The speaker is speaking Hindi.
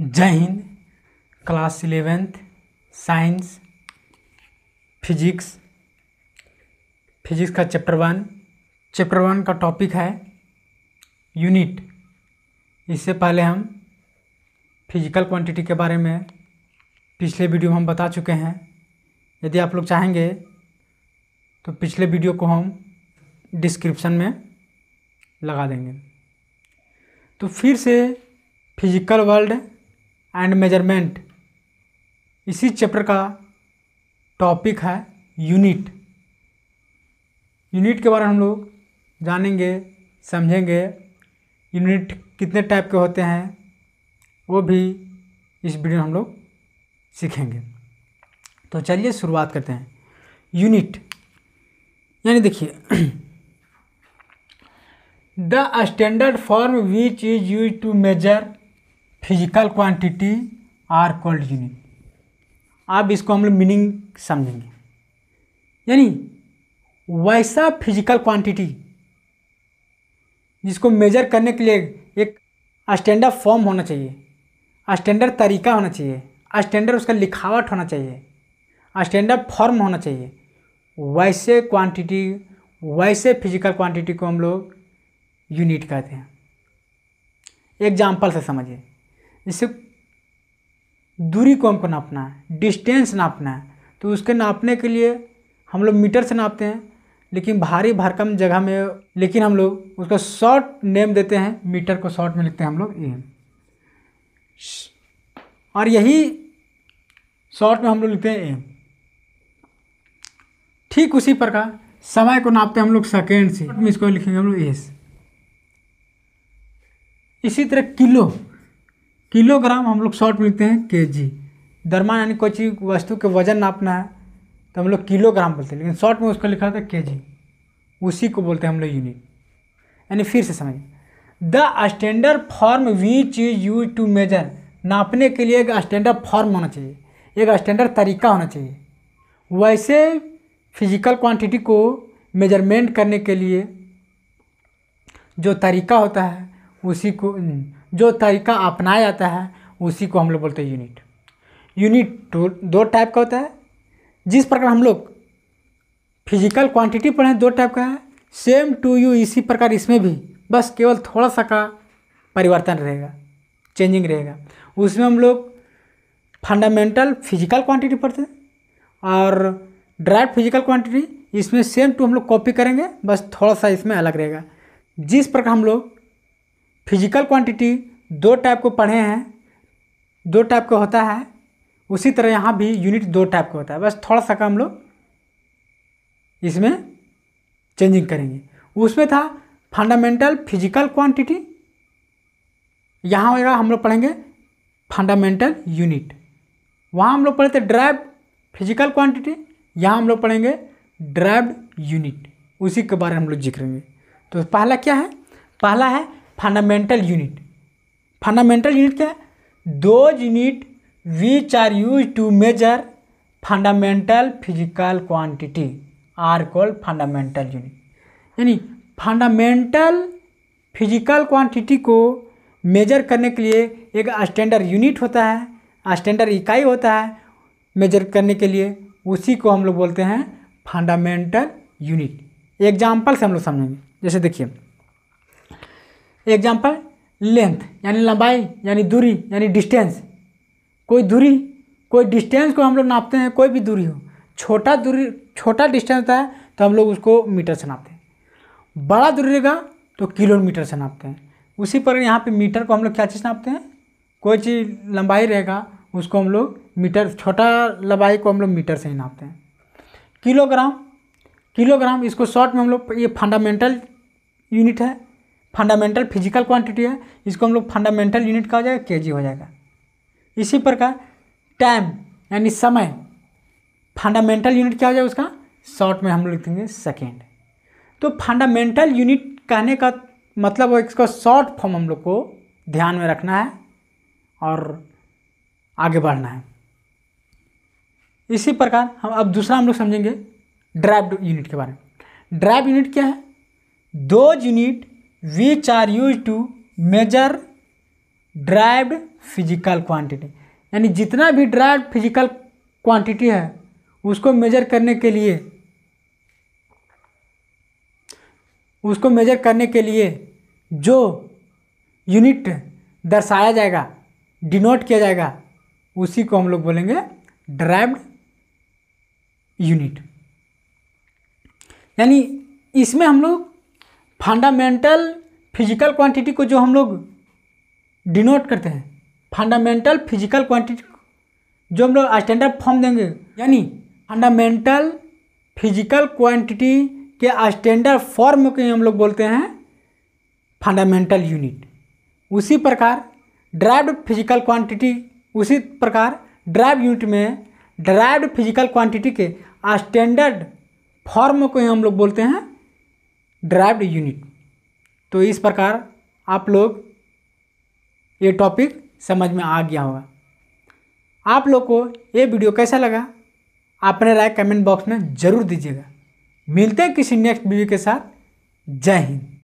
जय Hind. Class 11th science physics का चैप्टर वन का टॉपिक है यूनिट। इससे पहले हम फिजिकल क्वांटिटी के बारे में पिछले वीडियो में हम बता चुके हैं। यदि आप लोग चाहेंगे तो पिछले वीडियो को हम डिस्क्रिप्शन में लगा देंगे। तो फिर से फिजिकल वर्ल्ड एंड मेजरमेंट, इसी चैप्टर का टॉपिक है यूनिट। यूनिट के बारे में हम लोग जानेंगे, समझेंगे। यूनिट कितने टाइप के होते हैं वो भी इस वीडियो में हम लोग सीखेंगे। तो चलिए शुरुआत करते हैं। यूनिट यानी देखिए the standard form which is use to measure physical quantity are called unit. अब इसको हम लोग मीनिंग समझेंगे। यानी वैसा फिजिकल क्वांटिटी जिसको मेजर करने के लिए एक स्टैंडर्ड फॉर्म होना चाहिए, स्टैंडर्ड तरीका होना चाहिए, स्टैंडर्ड उसका लिखावट होना चाहिए, स्टैंडर्ड फॉर्म होना चाहिए। वैसे क्वांटिटी, वैसे फिजिकल क्वांटिटी को हम लोग यूनिट कहते हैं। एग्जाम्पल से समझिए। जैसे दूरी को हमको नापना है, डिस्टेंस नापना है, तो उसके नापने के लिए हम लोग मीटर से नापते हैं, लेकिन भारी भरकम जगह में लेकिन हम लोग उसका शॉर्ट नेम देते हैं। मीटर को शॉर्ट में लिखते हैं हम लोग एम, और यही शॉर्ट में हम लोग लिखते हैं एम। ठीक उसी प्रकार समय को नापते हैं हम लोग सेकेंड से, इसको लिखेंगे हम लोग एस। इसी तरह किलोग्राम हम लोग शॉर्ट में लिखते हैं केजी। द्रव्यमान यानी कोई चीज़ वस्तु के वजन नापना है तो हम लोग किलोग्राम बोलते हैं, लेकिन शॉर्ट में उसको लिखा था केजी। उसी को बोलते हैं हम लोग यूनिट। यानी फिर से समझिए, the standard form which is use to measure. नापने के लिए एक स्टैंडर्ड फॉर्म होना चाहिए, एक स्टैंडर्ड तरीका होना चाहिए। वैसे फिजिकल क्वांटिटी को मेजरमेंट करने के लिए जो तरीका होता है, उसी को, जो तरीका अपनाया जाता है, उसी को हम लोग बोलते हैं यूनिट। यूनिट दो टाइप का होता है। जिस प्रकार हम लोग फिजिकल क्वांटिटी पढ़ें, दो टाइप का है, सेम टू यू। इसी प्रकार इसमें भी बस केवल थोड़ा सा का परिवर्तन रहेगा, चेंजिंग रहेगा। उसमें हम लोग फंडामेंटल फिजिकल क्वांटिटी पढ़ते हैं, और डायरेक्ट फिजिकल क्वांटिटी इसमें सेम टू हम लोग कॉपी करेंगे, बस थोड़ा सा इसमें अलग रहेगा। जिस प्रकार हम लोग फिजिकल क्वांटिटी दो टाइप को पढ़े हैं, दो टाइप का होता है, उसी तरह यहाँ भी यूनिट दो टाइप का होता है। बस थोड़ा सा का हम लोग इसमें चेंजिंग करेंगे। उसमें था फंडामेंटल फिजिकल क्वांटिटी, यहाँ होगा हम लोग पढ़ेंगे फंडामेंटल यूनिट। वहाँ हम लोग पढ़े थे ड्राइव्ड फिजिकल क्वांटिटी, यहाँ हम लोग पढ़ेंगे ड्राइव्ड यूनिट। उसी के बारे में हम लोग जिक्र करेंगे। तो पहला क्या है? पहला है फंडामेंटल यूनिट। फंडामेंटल यूनिट क्या है? Those unit which are use to measure fundamental physical quantity are called fundamental unit. यानी फंडामेंटल फिजिकल क्वांटिटी को मेजर करने के लिए एक स्टैंडर्ड यूनिट होता है, स्टैंडर्ड इकाई होता है मेजर करने के लिए। उसी को हम लोग बोलते हैं फंडामेंटल यूनिट। एग्जाम्पल से हम लोग समझेंगे। जैसे देखिए एग्जाम्पल, लेंथ यानी लंबाई, यानी दूरी, यानी डिस्टेंस। कोई दूरी, कोई डिस्टेंस को हम लोग नापते हैं, कोई भी दूरी हो। छोटा डिस्टेंस होता है तो हम लोग उसको मीटर से नापते हैं। बड़ा दूरी रहेगा तो किलोमीटर से नापते हैं। उसी पर यहाँ पे मीटर को हम लोग क्या चीज़ नापते हैं? कोई चीज़ लंबाई रहेगा उसको हम लोग मीटर, छोटा लंबाई को हम लोग मीटर से ही नापते हैं। किलोग्राम इसको शॉर्ट में हम लोग, ये फंडामेंटल यूनिट है, फंडामेंटल फिजिकल क्वांटिटी है, इसको हम लोग फंडामेंटल यूनिट कहा जाएगा, केजी हो जाएगा। इसी प्रकार टाइम यानी समय, फंडामेंटल यूनिट क्या हो जाएगा उसका? शॉर्ट में हम लोग लिखेंगे सेकेंड। तो फंडामेंटल यूनिट कहने का मतलब इसका शॉर्ट फॉर्म हम लोग को ध्यान में रखना है और आगे बढ़ना है। इसी प्रकार अब दूसरा हम लोग समझेंगे ड्राइव्ड यूनिट के बारे में। ड्राइव्ड यूनिट क्या है? Those unit which are use to measure derived physical quantity, यानी जितना भी ड्राइव्ड फिजिकल क्वांटिटी है उसको मेजर करने के लिए जो यूनिट दर्शाया जाएगा, डिनोट किया जाएगा, उसी को हम लोग बोलेंगे ड्राइव्ड यूनिट। यानी इसमें हम लोग फंडामेंटल फिजिकल क्वांटिटी को जो हम लोग डिनोट करते हैं, फंडामेंटल फिजिकल क्वांटिटी जो हम लोग स्टैंडर्ड फॉर्म देंगे, यानी फंडामेंटल फिजिकल क्वांटिटी के स्टैंडर्ड फॉर्म को हम लोग बोलते हैं फंडामेंटल यूनिट। उसी प्रकार ड्राइव्ड फिजिकल क्वांटिटी, उसी प्रकार ड्राइव यूनिट में ड्राइव्ड फिजिकल क्वांटिटी के स्टैंडर्ड फॉर्म को हम लोग बोलते हैं ड्राइव्ड यूनिट। तो इस प्रकार आप लोग ये टॉपिक समझ में आ गया होगा। आप लोग को ये वीडियो कैसा लगा अपने राय कमेंट बॉक्स में ज़रूर दीजिएगा। मिलते हैं किसी नेक्स्ट वीडियो के साथ। जय हिंद।